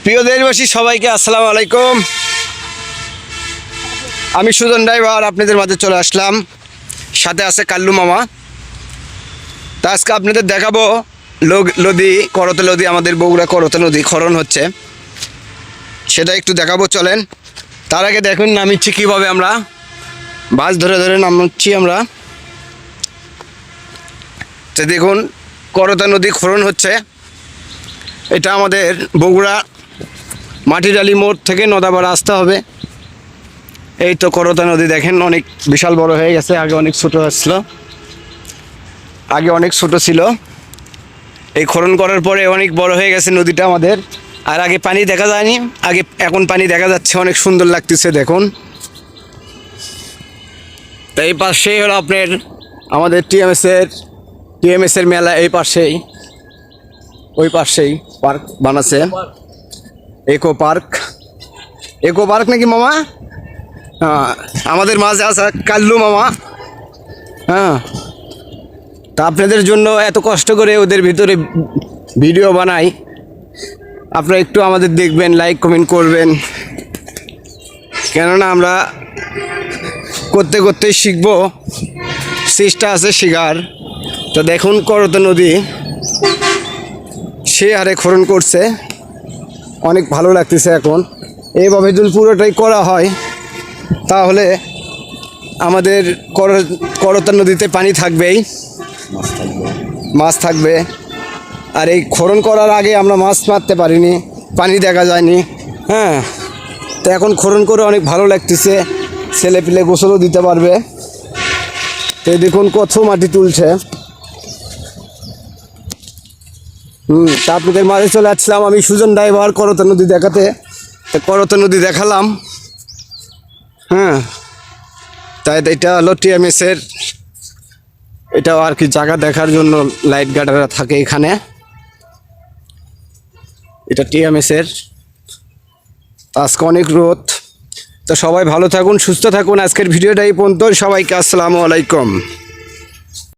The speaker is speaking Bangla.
প্রিয় দেশবাসী সবাইকে আসসালামু আলাইকুম। আমি সুজন ড্রাইভার আপনাদের মাঝে চলে আসলাম, সাথে আছে কাল্লু মামা। তা আজকে আপনাদের দেখাবো নদী করতে নদী, আমাদের বগুড়া করতে নদী খনন হচ্ছে, সেটা একটু দেখাবো চলেন। তার আগে দেখুন নামিচ্ছি কীভাবে, আমরা বাস ধরে ধরে নামছি আমরা। তো দেখুন করতা নদী খনন হচ্ছে, এটা আমাদের বগুড়া মাটিডালি মোড় থেকে নদাপাড়া আসতে হবে। এই তো করতা নদী দেখেন, অনেক বিশাল বড় হয়ে গেছে, আগে অনেক ছোটো আসছিল, আগে অনেক ছোট ছিল, এই খনন করার পরে অনেক বড় হয়ে গেছে নদীটা আমাদের। আর আগে পানি দেখা যায়নি, এখন পানি দেখা যাচ্ছে, অনেক সুন্দর লাগতেছে দেখুন। এই পাশেই হলো আপনার আমাদের টিএমএসের মেলা, এই পাশেই ওই পাশেই পার্ক বানাচ্ছে, ইকো পার্ক নাকি মামা? হ্যাঁ, আমাদের মাঝে আছে কাল্লু মামা। হ্যাঁ, তা আপনাদের জন্য এত কষ্ট করে ওদের ভিতরে ভিডিও বানাই, আপনারা একটু আমাদের দেখবেন, লাইক কমেন্ট করবেন, কেননা আমরা করতে করতে শিখবো, চেষ্টা আছে শেখার। তো দেখুন করতা নদী সে হারে খনন করছে, অনেক ভালো লাগতেছে। এখন এইভাবে যদি পুরোটাই করা হয় তাহলে আমাদের করতা নদীতে পানি থাকবেই, মাছ থাকবে। আর এই খনন করার আগে আমরা মাছ মারতে পারিনি, পানি দেখা যায়নি। হ্যাঁ, তো এখন খনন করে অনেক ভালো লাগতেছে, ছেলে পিলে গোসলও দিতে পারবে। তো দেখুন কত মাটি তুলছে। তা আপনাদের মাঝে চলে আসছিলাম আমি সুজন ড্রাইভার করতা নদী দেখাতে। তো করতা নদী দেখালাম। হ্যাঁ, তাই এটা হলো টিএমএসের, এটাও আর কি জায়গা দেখার জন্য লাইট গার্ডাররা থাকে এখানে। এটা টিএমএসের। আজকে অনেক রোদ। তো সবাই ভালো থাকুন, সুস্থ থাকুন। আজকের ভিডিওটা এই পর্যন্ত। সবাইকে আসসালামু আলাইকুম।